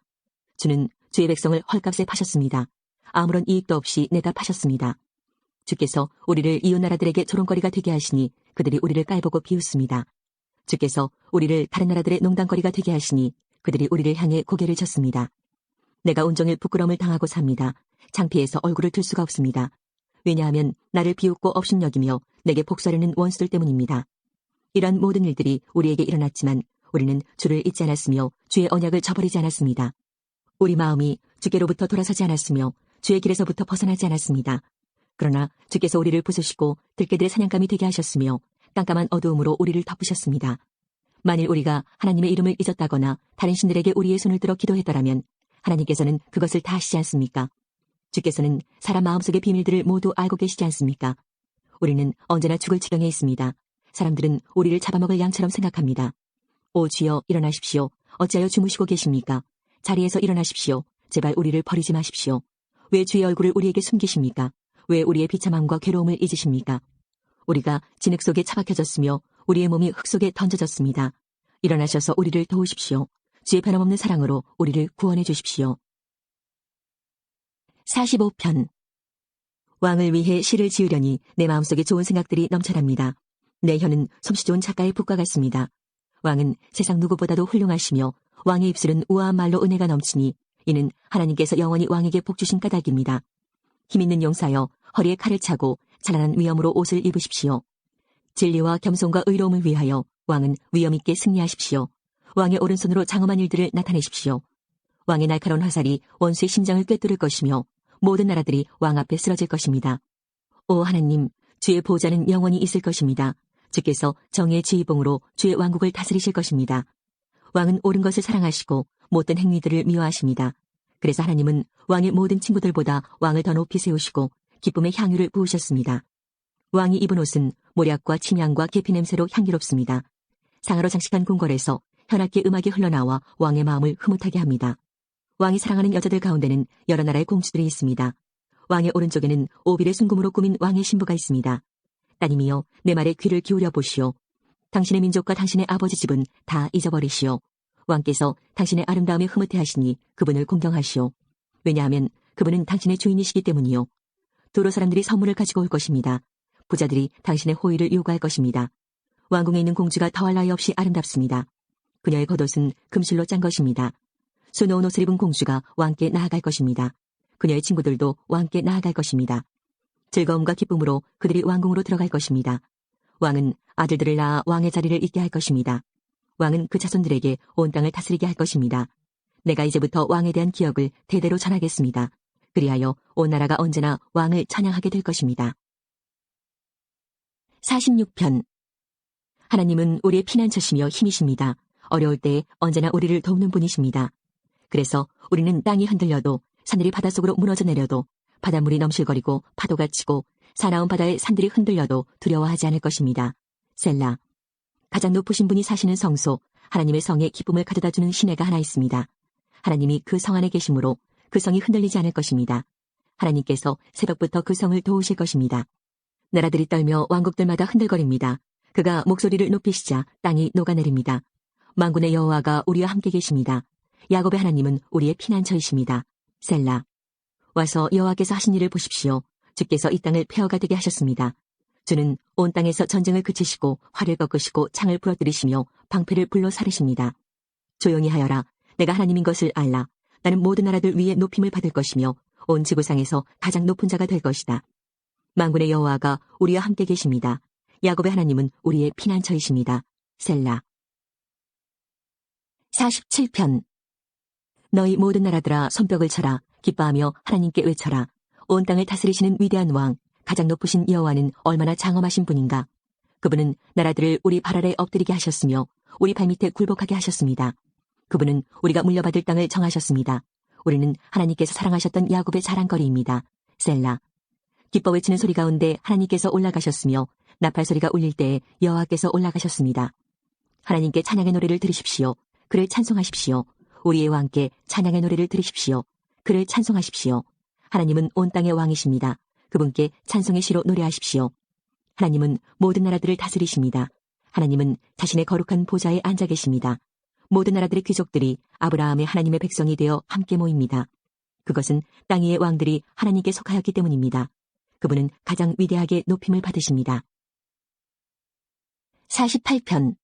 S1: 주는 주의 백성을 헐값에 파셨습니다. 아무런 이익도 없이 내다 파셨습니다. 주께서 우리를 이웃 나라들에게 조롱거리가 되게 하시니 그들이 우리를 깔보고 비웃습니다. 주께서 우리를 다른 나라들의 농담거리가 되게 하시니 그들이 우리를 향해 고개를 젓습니다. 내가 온종일 부끄러움을 당하고 삽니다. 창피해서 얼굴을 들 수가 없습니다. 왜냐하면 나를 비웃고 업신여기며 내게 복수하려는 원수들 때문입니다. 이런 모든 일들이 우리에게 일어났지만 우리는 주를 잊지 않았으며 주의 언약을 저버리지 않았습니다. 우리 마음이 주께로부터 돌아서지 않았으며 주의 길에서부터 벗어나지 않았습니다. 그러나 주께서 우리를 부수시고 들깨들의 사냥감이 되게 하셨으며 깜깜한 어두움으로 우리를 덮으셨습니다. 만일 우리가 하나님의 이름을 잊었다거나 다른 신들에게 우리의 손을 들어 기도했더라면 하나님께서는 그것을 다 아시지 않습니까? 주께서는 사람 마음속의 비밀들을 모두 알고 계시지 않습니까? 우리는 언제나 죽을 지경에 있습니다. 사람들은 우리를 잡아먹을 양처럼 생각합니다. 오 주여 일어나십시오. 어찌하여 주무시고 계십니까? 자리에서 일어나십시오. 제발 우리를 버리지 마십시오. 왜 주의 얼굴을 우리에게 숨기십니까? 왜 우리의 비참함과 괴로움을 잊으십니까? 우리가 진흙 속에 처박혀졌으며 우리의 몸이 흙 속에 던져졌습니다. 일어나셔서 우리를 도우십시오. 주의 변함없는 사랑으로 우리를 구원해 주십시오. 45편. 왕을 위해 시를 지으려니 내 마음속에 좋은 생각들이 넘쳐납니다. 내 혀는 솜씨 좋은 작가의 붓과 같습니다. 왕은 세상 누구보다도 훌륭하시며 왕의 입술은 우아한 말로 은혜가 넘치니 이는 하나님께서 영원히 왕에게 복 주신 까닭입니다. 힘있는 용사여 허리에 칼을 차고 찬란한 위엄으로 옷을 입으십시오. 진리와 겸손과 의로움을 위하여 왕은 위엄있게 승리하십시오. 왕의 오른손으로 장엄한 일들을 나타내십시오. 왕의 날카로운 화살이 원수의 심장을 꿰뚫을 것이며 모든 나라들이 왕 앞에 쓰러질 것입니다. 오 하나님, 주의 보호자는 영원히 있을 것입니다. 주께서 정의의 지휘봉으로 주의 왕국을 다스리실 것입니다. 왕은 옳은 것을 사랑하시고 못된 행위들을 미워하십니다. 그래서 하나님은 왕의 모든 친구들보다 왕을 더 높이 세우시고 기쁨의 향유를 부으셨습니다. 왕이 입은 옷은 모략과 침향과 계피 냄새로 향기롭습니다. 상아로 장식한 궁궐에서 현악기 음악이 흘러나와 왕의 마음을 흐뭇하게 합니다. 왕이 사랑하는 여자들 가운데는 여러 나라의 공주들이 있습니다. 왕의 오른쪽에는 오빌의 순금으로 꾸민 왕의 신부가 있습니다. 따님이여 내 말에 귀를 기울여 보시오. 당신의 민족과 당신의 아버지 집은 다 잊어버리시오. 왕께서 당신의 아름다움에 흐뭇해 하시니 그분을 공경하시오. 왜냐하면 그분은 당신의 주인이시기 때문이요. 도로 사람들이 선물을 가지고 올 것입니다. 부자들이 당신의 호의를 요구할 것입니다. 왕궁에 있는 공주가 더할 나위 없이 아름답습니다. 그녀의 겉옷은 금실로 짠 것입니다. 수놓은 옷을 입은 공주가 왕께 나아갈 것입니다. 그녀의 친구들도 왕께 나아갈 것입니다. 즐거움과 기쁨으로 그들이 왕궁으로 들어갈 것입니다. 왕은 아들들을 낳아 왕의 자리를 잇게 할 것입니다. 왕은 그 자손들에게 온 땅을 다스리게 할 것입니다. 내가 이제부터 왕에 대한 기억을 대대로 전하겠습니다. 그리하여 온 나라가 언제나 왕을 찬양하게 될 것입니다. 46편. 하나님은 우리의 피난처시며 힘이십니다. 어려울 때 언제나 우리를 돕는 분이십니다. 그래서 우리는 땅이 흔들려도 산들이 바닷속으로 무너져 내려도 바닷물이 넘실거리고 파도가 치고 사나운 바다의 산들이 흔들려도 두려워하지 않을 것입니다. 셀라. 가장 높으신 분이 사시는 성소, 하나님의 성에 기쁨을 가져다주는 시내가 하나 있습니다. 하나님이 그 성 안에 계심으로 그 성이 흔들리지 않을 것입니다. 하나님께서 새벽부터 그 성을 도우실 것입니다. 나라들이 떨며 왕국들마다 흔들거립니다. 그가 목소리를 높이시자 땅이 녹아내립니다. 만군의 여호와가 우리와 함께 계십니다. 야곱의 하나님은 우리의 피난처이십니다. 셀라. 와서 여호와께서 하신 일을 보십시오. 주께서 이 땅을 폐허가 되게 하셨습니다. 주는 온 땅에서 전쟁을 그치시고 활을 꺾으시고 창을 부러뜨리시며 방패를 불러 사르십니다. 조용히 하여라. 내가 하나님인 것을 알라. 나는 모든 나라들 위에 높임을 받을 것이며 온 지구상에서 가장 높은 자가 될 것이다. 만군의 여호와가 우리와 함께 계십니다. 야곱의 하나님은 우리의 피난처이십니다. 셀라. 47편. 너희 모든 나라들아 손뼉을 쳐라. 기뻐하며 하나님께 외쳐라. 온 땅을 다스리시는 위대한 왕, 가장 높으신 여호와는 얼마나 장엄하신 분인가. 그분은 나라들을 우리 발 아래 엎드리게 하셨으며 우리 발밑에 굴복하게 하셨습니다. 그분은 우리가 물려받을 땅을 정하셨습니다. 우리는 하나님께서 사랑하셨던 야곱의 자랑거리입니다. 셀라. 기뻐 외치는 소리 가운데 하나님께서 올라가셨으며 나팔 소리가 울릴 때에 여호와께서 올라가셨습니다. 하나님께 찬양의 노래를 들으십시오. 그를 찬송하십시오. 우리의 왕께 찬양의 노래를 들으십시오. 그를 찬송하십시오. 하나님은 온 땅의 왕이십니다. 그분께 찬송의 시로 노래하십시오. 하나님은 모든 나라들을 다스리십니다. 하나님은 자신의 거룩한 보좌에 앉아 계십니다. 모든 나라들의 귀족들이 아브라함의 하나님의 백성이 되어 함께 모입니다. 그것은 땅 위의 왕들이 하나님께 속하였기 때문입니다. 그분은 가장 위대하게 높임을 받으십니다. 48편.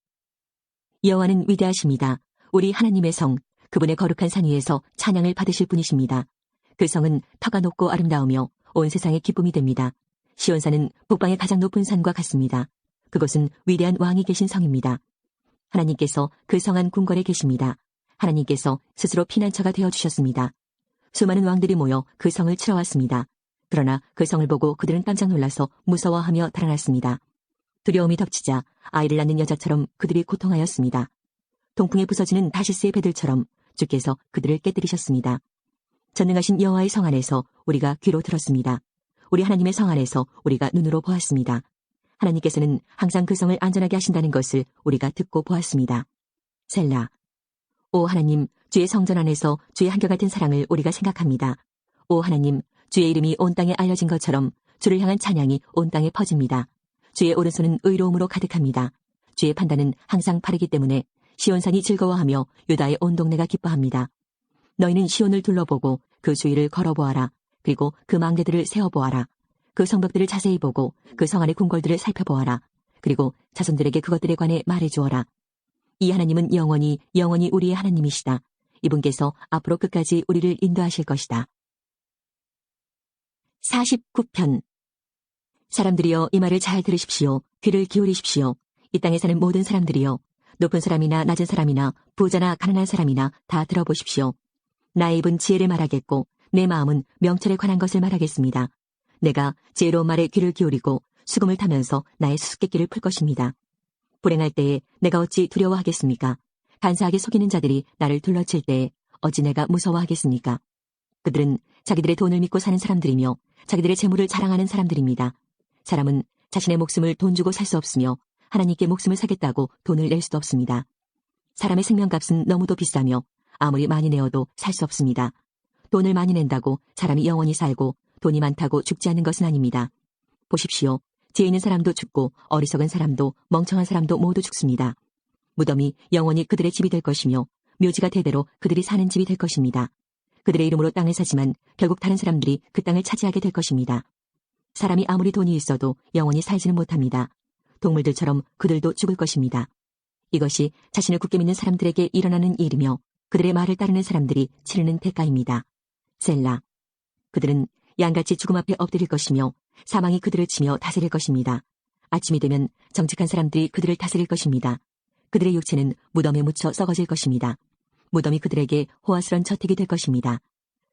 S1: 여호와는 위대하십니다. 우리 하나님의 성, 그분의 거룩한 산 위에서 찬양을 받으실 분이십니다. 그 성은 터가 높고 아름다우며 온 세상의 기쁨이 됩니다. 시온산은 북방의 가장 높은 산과 같습니다. 그것은 위대한 왕이 계신 성입니다. 하나님께서 그 성안 궁궐에 계십니다. 하나님께서 스스로 피난처가 되어주셨습니다. 수많은 왕들이 모여 그 성을 치러왔습니다. 그러나 그 성을 보고 그들은 깜짝 놀라서 무서워하며 달아났습니다. 두려움이 덮치자 아이를 낳는 여자처럼 그들이 고통하였습니다. 동풍에 부서지는 다시스의 배들처럼 주께서 그들을 깨뜨리셨습니다. 전능하신 여호와의 성 안에서 우리가 귀로 들었습니다. 우리 하나님의 성 안에서 우리가 눈으로 보았습니다. 하나님께서는 항상 그 성을 안전하게 하신다는 것을 우리가 듣고 보았습니다. 셀라. 오 하나님, 주의 성전 안에서 주의 한결같은 사랑을 우리가 생각합니다. 오 하나님, 주의 이름이 온 땅에 알려진 것처럼 주를 향한 찬양이 온 땅에 퍼집니다. 주의 오른손은 의로움으로 가득합니다. 주의 판단은 항상 바르기 때문에 시온산이 즐거워하며 유다의 온 동네가 기뻐합니다. 너희는 시온을 둘러보고 그 주위를 걸어보아라. 그리고 그 망대들을 세어보아라. 그 성벽들을 자세히 보고 그 성 안의 궁궐들을 살펴보아라. 그리고 자손들에게 그것들에 관해 말해주어라. 이 하나님은 영원히 우리의 하나님이시다. 이분께서 앞으로 끝까지 우리를 인도하실 것이다. 49편. 사람들이여 이 말을 잘 들으십시오. 귀를 기울이십시오. 이 땅에 사는 모든 사람들이여 높은 사람이나 낮은 사람이나 부자나 가난한 사람이나 다 들어보십시오. 나의 입은 지혜를 말하겠고 내 마음은 명철에 관한 것을 말하겠습니다. 내가 지혜로운 말에 귀를 기울이고 수금을 타면서 나의 수수께끼를 풀 것입니다. 불행할 때에 내가 어찌 두려워하겠습니까? 간사하게 속이는 자들이 나를 둘러칠 때에 어찌 내가 무서워하겠습니까? 그들은 자기들의 돈을 믿고 사는 사람들이며 자기들의 재물을 자랑하는 사람들입니다. 사람은 자신의 목숨을 돈 주고 살 수 없으며 하나님께 목숨을 사겠다고 돈을 낼 수도 없습니다. 사람의 생명값은 너무도 비싸며 아무리 많이 내어도 살 수 없습니다. 돈을 많이 낸다고 사람이 영원히 살고 돈이 많다고 죽지 않는 것은 아닙니다. 보십시오. 지혜 있는 사람도 죽고 어리석은 사람도 멍청한 사람도 모두 죽습니다. 무덤이 영원히 그들의 집이 될 것이며 묘지가 대대로 그들이 사는 집이 될 것입니다. 그들의 이름으로 땅을 사지만 결국 다른 사람들이 그 땅을 차지하게 될 것입니다. 사람이 아무리 돈이 있어도 영원히 살지는 못합니다. 동물들처럼 그들도 죽을 것입니다. 이것이 자신을 굳게 믿는 사람들에게 일어나는 일이며 그들의 말을 따르는 사람들이 치르는 대가입니다. 셀라. 그들은 양같이 죽음 앞에 엎드릴 것이며 사망이 그들을 치며 다스릴 것입니다. 아침이 되면 정직한 사람들이 그들을 다스릴 것입니다. 그들의 육체는 무덤에 묻혀 썩어질 것입니다. 무덤이 그들에게 호화스런 저택이 될 것입니다.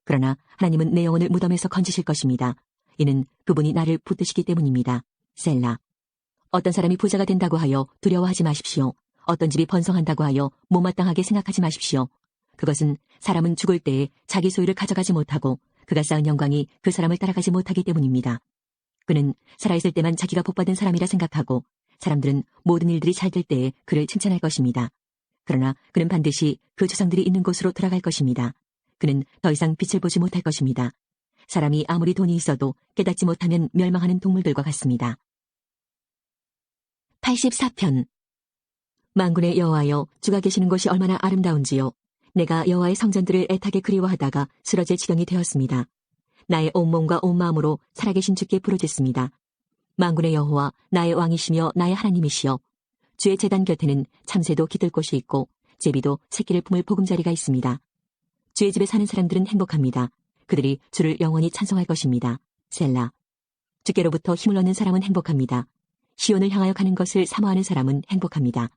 S1: 그러나 하나님은 내 영혼을 무덤에서 건지실 것입니다. 이는 그분이 나를 붙드시기 때문입니다. 셀라. 어떤 사람이 부자가 된다고 하여 두려워하지 마십시오. 어떤 집이 번성한다고 하여 못마땅하게 생각하지 마십시오. 그것은 사람은 죽을 때에 자기 소유를 가져가지 못하고 그가 쌓은 영광이 그 사람을 따라가지 못하기 때문입니다. 그는 살아있을 때만 자기가 복받은 사람이라 생각하고 사람들은 모든 일들이 잘 될 때에 그를 칭찬할 것입니다. 그러나 그는 반드시 그 조상들이 있는 곳으로 돌아갈 것입니다. 그는 더 이상 빛을 보지 못할 것입니다. 사람이 아무리 돈이 있어도 깨닫지 못하면 멸망하는 동물들과 같습니다. 84편. 만군의 여호와여, 주가 계시는 곳이 얼마나 아름다운지요. 내가 여호와의 성전들을 애타게 그리워하다가 쓰러질 지경이 되었습니다. 나의 온몸과 온 마음으로 살아계신 주께 부르짖습니다. 만군의 여호와, 나의 왕이시며 나의 하나님이시여. 주의 제단 곁에는 참새도 기들 곳이 있고 제비도 새끼를 품을 보금자리가 있습니다. 주의 집에 사는 사람들은 행복합니다. 그들이 주를 영원히 찬송할 것입니다. 셀라. 주께로부터 힘을 얻는 사람은 행복합니다. 시온을 향하여 가는 것을 사모하는 사람은 행복합니다.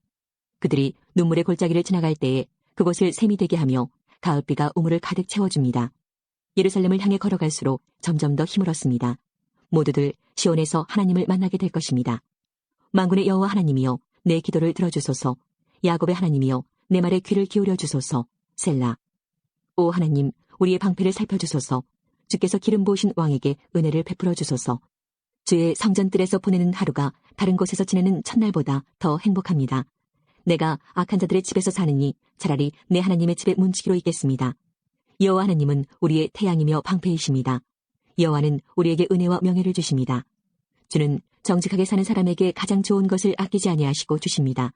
S1: 그들이 눈물의 골짜기를 지나갈 때에 그곳을 샘이 되게 하며 가을비가 우물을 가득 채워줍니다. 예루살렘을 향해 걸어갈수록 점점 더 힘을 얻습니다. 모두들 시온에서 하나님을 만나게 될 것입니다. 만군의 여호와 하나님이여, 내 기도를 들어주소서. 야곱의 하나님이여, 내 말에 귀를 기울여 주소서. 셀라. 오 하나님, 우리의 방패를 살펴주소서. 주께서 기름 부으신 왕에게 은혜를 베풀어 주소서. 주의 성전뜰에서 보내는 하루가 다른 곳에서 지내는 첫날보다 더 행복합니다. 내가 악한 자들의 집에서 사느니 차라리 내 하나님의 집에 문지기로 있겠습니다. 여호와 하나님은 우리의 태양이며 방패이십니다. 여호와는 우리에게 은혜와 명예를 주십니다. 주는 정직하게 사는 사람에게 가장 좋은 것을 아끼지 아니하시고 주십니다.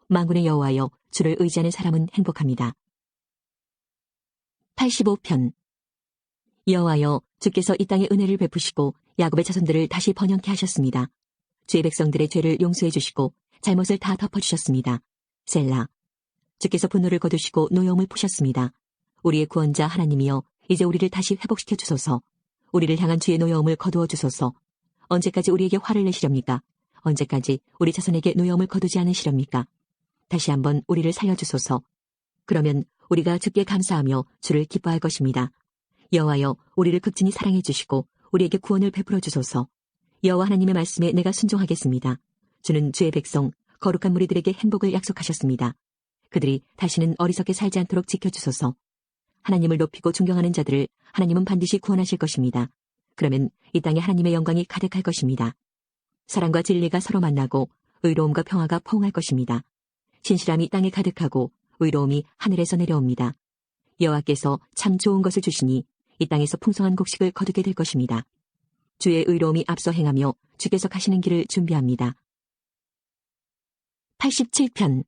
S1: 만군의 여호와여, 주를 의지하는 사람은 행복합니다. 85편. 여호와여, 주께서 이 땅에 은혜를 베푸시고 야곱의 자손들을 다시 번영케 하셨습니다. 주의 백성들의 죄를 용서해 주시고 잘못을 다 덮어주셨습니다. 셀라. 주께서 분노를 거두시고 노여움을 푸셨습니다. 우리의 구원자 하나님이여, 이제 우리를 다시 회복시켜 주소서. 우리를 향한 주의 노여움을 거두어 주소서. 언제까지 우리에게 화를 내시렵니까? 언제까지 우리 자손에게 노여움을 거두지 않으시렵니까? 다시 한번 우리를 살려주소서. 그러면 우리가 주께 감사하며 주를 기뻐할 것입니다. 여호와여, 우리를 극진히 사랑해 주시고 우리에게 구원을 베풀어 주소서. 여호와 하나님의 말씀에 내가 순종하겠습니다. 주는 주의 백성 거룩한 무리들에게 행복을 약속하셨습니다. 그들이 다시는 어리석게 살지 않도록 지켜주소서. 하나님을 높이고 존경하는 자들을 하나님은 반드시 구원하실 것입니다. 그러면 이 땅에 하나님의 영광이 가득할 것입니다. 사랑과 진리가 서로 만나고 의로움과 평화가 포옹할 것입니다. 신실함이 땅에 가득하고 의로움이 하늘에서 내려옵니다. 여호와께서 참 좋은 것을 주시니 이 땅에서 풍성한 곡식을 거두게 될 것입니다. 주의 의로움이 앞서 행하며 주께서 가시는 길을 준비합니다. 87편.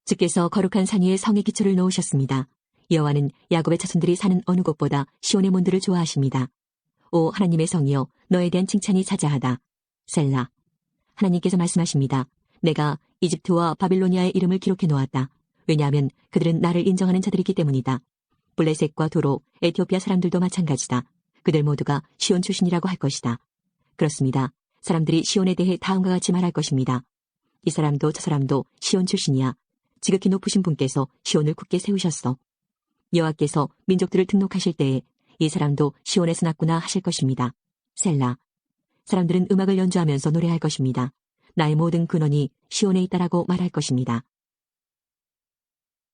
S1: 주께서 거룩한 산 위에 성의 기초를 놓으셨습니다. 여호와는 야곱의 자손들이 사는 어느 곳보다 시온의 문들을 좋아하십니다. 오 하나님의 성이여, 너에 대한 칭찬이 자자하다. 셀라. 하나님께서 말씀하십니다. 내가 이집트와 바빌로니아의 이름을 기록해 놓았다. 왜냐하면 그들은 나를 인정하는 자들이기 때문이다. 블레셋과 도로, 에티오피아 사람들도 마찬가지다. 그들 모두가 시온 출신이라고 할 것이다. 그렇습니다. 사람들이 시온에 대해 다음과 같이 말할 것입니다. 이 사람도 저 사람도 시온 출신이야. 지극히 높으신 분께서 시온을 굳게 세우셨어. 여호와께서 민족들을 등록하실 때에 이 사람도 시온에서 났구나 하실 것입니다. 셀라. 사람들은 음악을 연주하면서 노래할 것입니다. 나의 모든 근원이 시온에 있다라고 말할 것입니다.